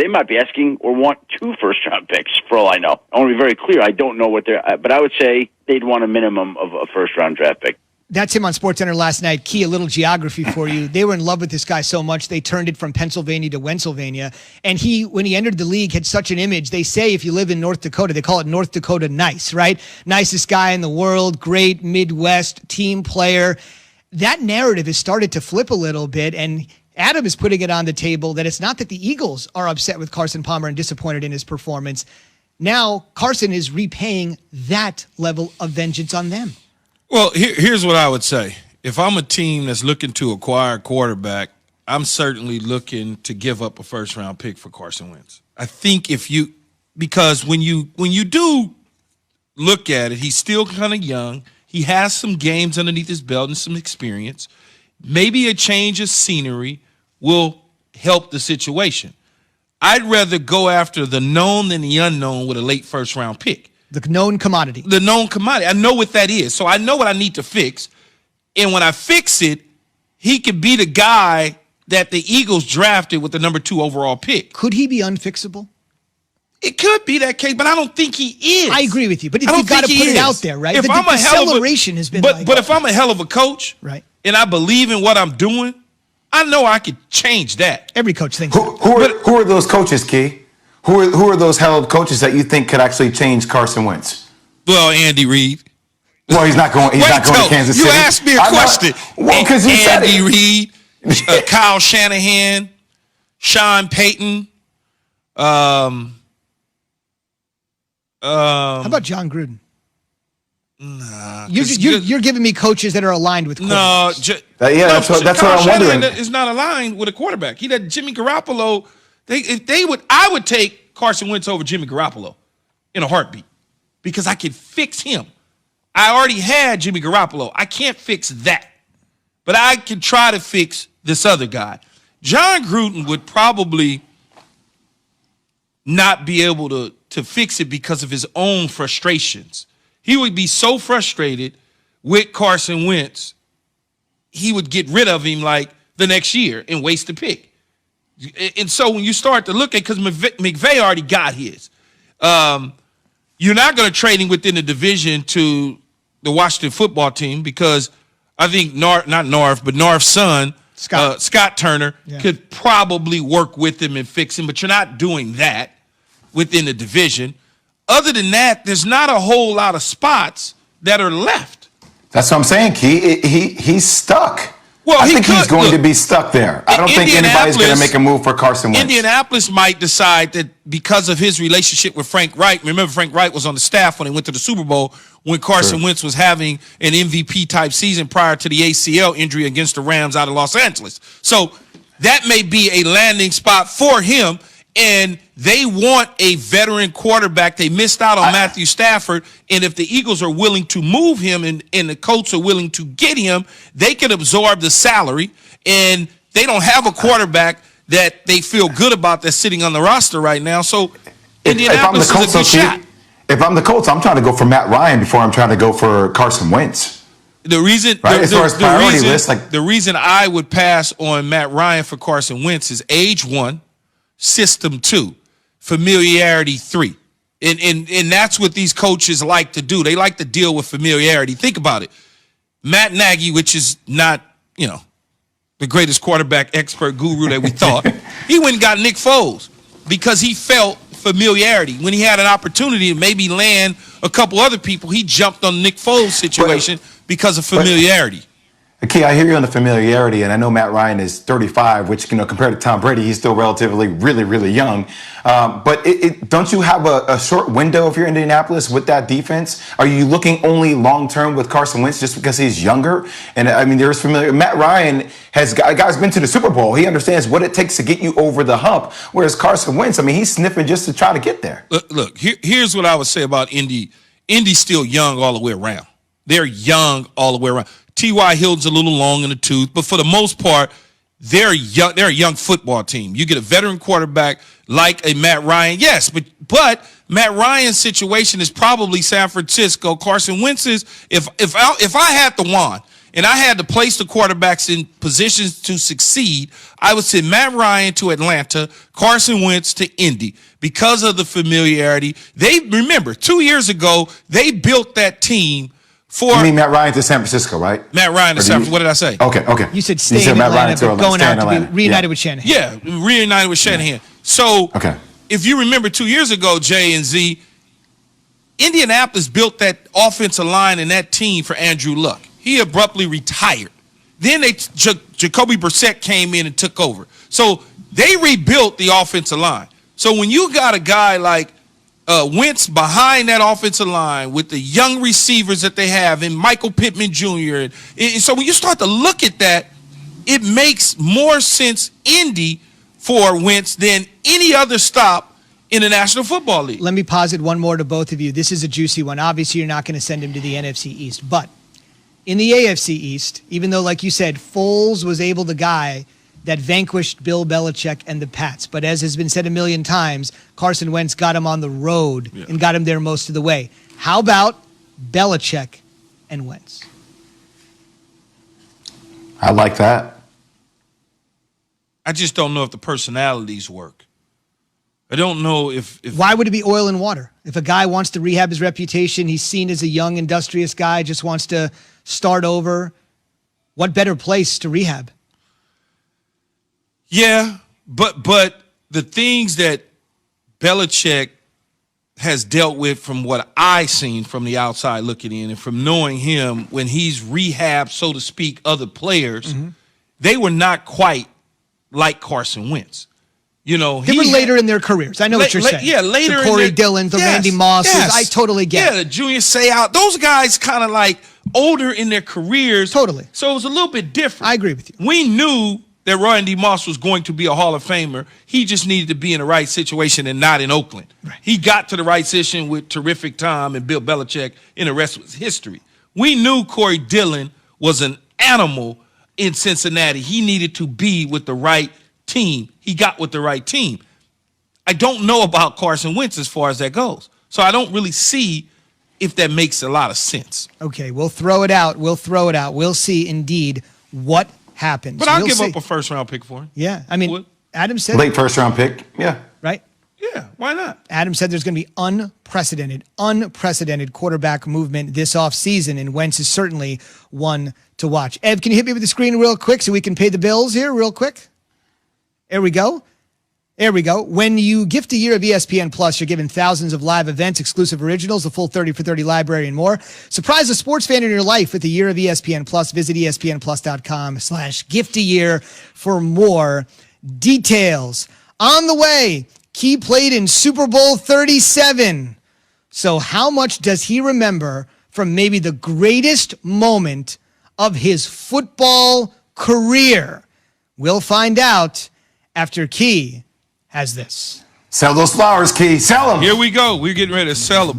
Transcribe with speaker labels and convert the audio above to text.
Speaker 1: They might be asking or want 2 first-round picks, for all I know. I want to be very clear. I don't know what but I would say they'd want a minimum of a first-round draft pick.
Speaker 2: That's him on SportsCenter last night. Key, a little geography for you. They were in love with this guy so much they turned it from Pennsylvania to Pennsylvania. And when he entered the league, had such an image. They say if you live in North Dakota, they call it North Dakota nice, right? Nicest guy in the world, great Midwest team player. That narrative has started to flip a little bit, and Adam is putting it on the table that it's not that the Eagles are upset with Carson Palmer and disappointed in his performance. Now Carson is repaying that level of vengeance on them.
Speaker 3: Well, here's what I would say. If I'm a team that's looking to acquire a quarterback, I'm certainly looking to give up a first-round pick for Carson Wentz. I think because when you do look at it, he's still kind of young. He has some games underneath his belt and some experience. Maybe a change of scenery will help the situation. I'd rather go after the known than the unknown with a late first-round pick.
Speaker 2: The known commodity.
Speaker 3: The known commodity. I know what that is. So I know what I need to fix. And when I fix it, he could be the guy that the Eagles drafted with the number 2 overall pick.
Speaker 2: Could he be unfixable?
Speaker 3: It could be that case, but I don't think he is.
Speaker 2: I agree with you, but you've got to put it out there, right?
Speaker 3: If
Speaker 2: the acceleration has been
Speaker 3: but if I'm a hell of a coach,
Speaker 2: right,
Speaker 3: and I believe in what I'm doing, I know I could change that.
Speaker 2: Every coach thinks
Speaker 4: who are those coaches, Key? Who are those hell of coaches that you think could actually change Carson Wentz?
Speaker 3: Well, Andy Reid.
Speaker 4: Well, he's not going to Kansas City.
Speaker 3: You asked me a question.
Speaker 4: Well, because you said
Speaker 3: Andy Reid, Kyle Shanahan, Sean Payton.
Speaker 2: How about John Gruden?
Speaker 3: Nah,
Speaker 2: you're giving me coaches that are aligned with quarterbacks.
Speaker 4: That's what I'm wondering.
Speaker 3: Is not aligned with a quarterback. He had Jimmy Garoppolo. I would take Carson Wentz over Jimmy Garoppolo in a heartbeat because I could fix him. I already had Jimmy Garoppolo. I can't fix that, but I can try to fix this other guy. John Gruden would probably not be able to fix it because of his own frustrations. He would be so frustrated with Carson Wentz, he would get rid of him like the next year and waste the pick. And so when you start to look at, because McVay already got his, you're not going to trade him within the division to the Washington football team because I think Norv's son, Scott Turner, could probably work with him and fix him, but you're not doing that within the division. Other than that, there's not a whole lot of spots that are left.
Speaker 4: That's what I'm saying, Key. He's stuck.
Speaker 3: Well,
Speaker 4: I think he's going to be stuck there. I don't think anybody's going to make a move for Carson Wentz.
Speaker 3: Indianapolis might decide that because of his relationship with Frank Reich. Remember, Frank Reich was on the staff when he went to the Super Bowl when Carson Wentz was having an MVP-type season prior to the ACL injury against the Rams out of Los Angeles. So that may be a landing spot for him, and they want a veteran quarterback. They missed out on Matthew Stafford, and if the Eagles are willing to move him and the Colts are willing to get him, they can absorb the salary, and they don't have a quarterback that they feel good about that's sitting on the roster right now. So Indianapolis is a good shot.
Speaker 4: If I'm the Colts, I'm trying to go for Matt Ryan before I'm trying to go for Carson Wentz.
Speaker 3: The reason, the reason I would pass on Matt Ryan for Carson Wentz is age 1, system 2, familiarity 3. And that's what these coaches like to do. They like to deal with familiarity. Think about it. Matt Nagy, which is not, the greatest quarterback expert guru that we thought, he went and got Nick Foles because he felt familiarity. When he had an opportunity to maybe land a couple other people, he jumped on Nick Foles' situation because of familiarity.
Speaker 4: Okay, I hear you on the familiarity, and I know Matt Ryan is 35, which, compared to Tom Brady, he's still relatively really, really young. But don't you have a short window if you're Indianapolis with that defense? Are you looking only long-term with Carson Wentz just because he's younger? And, there's familiar. Matt Ryan guy's been to the Super Bowl. He understands what it takes to get you over the hump, whereas Carson Wentz, he's sniffing just to try to get there.
Speaker 3: Look, here's what I would say about Indy. Indy's still young all the way around. They're young all the way around. T.Y. Hilton's a little long in the tooth, but for the most part, they're young. They're a young football team. You get a veteran quarterback like a Matt Ryan, yes, but Matt Ryan's situation is probably San Francisco. Carson Wentz's, if I had the wand and I had to place the quarterbacks in positions to succeed, I would send Matt Ryan to Atlanta, Carson Wentz to Indy because of the familiarity. Remember, 2 years ago, they built that team for.
Speaker 4: You mean Matt Ryan to San Francisco, right?
Speaker 3: Matt Ryan to San Francisco. What did I say?
Speaker 4: Okay.
Speaker 2: You said stay in Atlanta, but going out to be reunited with Shanahan.
Speaker 3: Yeah, reunited with Shanahan. So, if you remember 2 years ago, Jay and Z, Indianapolis built that offensive line and that team for Andrew Luck. He abruptly retired. Then Jacoby Brissett came in and took over. So they rebuilt the offensive line. So when you got a guy like Wentz behind that offensive line with the young receivers that they have and Michael Pittman Jr., and so when you start to look at that, it makes more sense Indy for Wentz than any other stop in the National Football League.
Speaker 2: Let me posit one more to both of you. This is a juicy one. Obviously, you're not going to send him to the NFC East. But in the AFC East, even though, like you said, Foles was the guy that vanquished Bill Belichick and the Pats. But as has been said a million times, Carson Wentz got him on the road and got him there most of the way. How about Belichick and Wentz?
Speaker 4: I like that.
Speaker 3: I just don't know if the personalities work. I don't know if
Speaker 2: Why would it be oil and water? If a guy wants to rehab his reputation, he's seen as a young, industrious guy, just wants to start over, what better place to rehab?
Speaker 3: Yeah, but the things that Belichick has dealt with from what I've seen from the outside looking in and from knowing him when he's rehabbed, so to speak, other players, they were not quite like Carson Wentz. You know,
Speaker 2: they were later in their careers. I know what you're saying.
Speaker 3: Yeah, later
Speaker 2: the Corey Dillon, the Randy Mosses. I totally get it.
Speaker 3: Yeah, the Junior Seau. Those guys kind of like older in their careers.
Speaker 2: Totally.
Speaker 3: So it was a little bit different.
Speaker 2: I agree with you.
Speaker 3: We knew that Randy Moss was going to be a Hall of Famer. He just needed to be in the right situation and not in Oakland.
Speaker 2: Right.
Speaker 3: He got to the right situation with terrific Tom and Bill Belichick, and the rest was history. We knew Corey Dillon was an animal in Cincinnati. He needed to be with the right team. He got with the right team. I don't know about Carson Wentz as far as that goes. So I don't really see if that makes a lot of sense.
Speaker 2: Okay, we'll throw it out. We'll see indeed what happens.
Speaker 3: But I'll give up a first-round pick for him.
Speaker 2: Yeah, I mean, Adam said...
Speaker 4: Late first-round pick, yeah.
Speaker 2: Right?
Speaker 3: Yeah, why not?
Speaker 2: Adam said there's going to be unprecedented quarterback movement this offseason, and Wentz is certainly one to watch. Ev, can you hit me with the screen real quick so we can pay the bills here real quick? There we go. When you gift a year of ESPN Plus, you're given thousands of live events, exclusive originals, a full 30 for 30 library, and more. Surprise a sports fan in your life with a year of ESPN Plus. Visit ESPNplus.com/giftayear for more details. On the way, Key played in Super Bowl 37. So how much does he remember from maybe the greatest moment of his football career? We'll find out after Key has this.
Speaker 4: Sell those flowers, Key. Sell them.
Speaker 3: Here we go. We're getting ready to sell a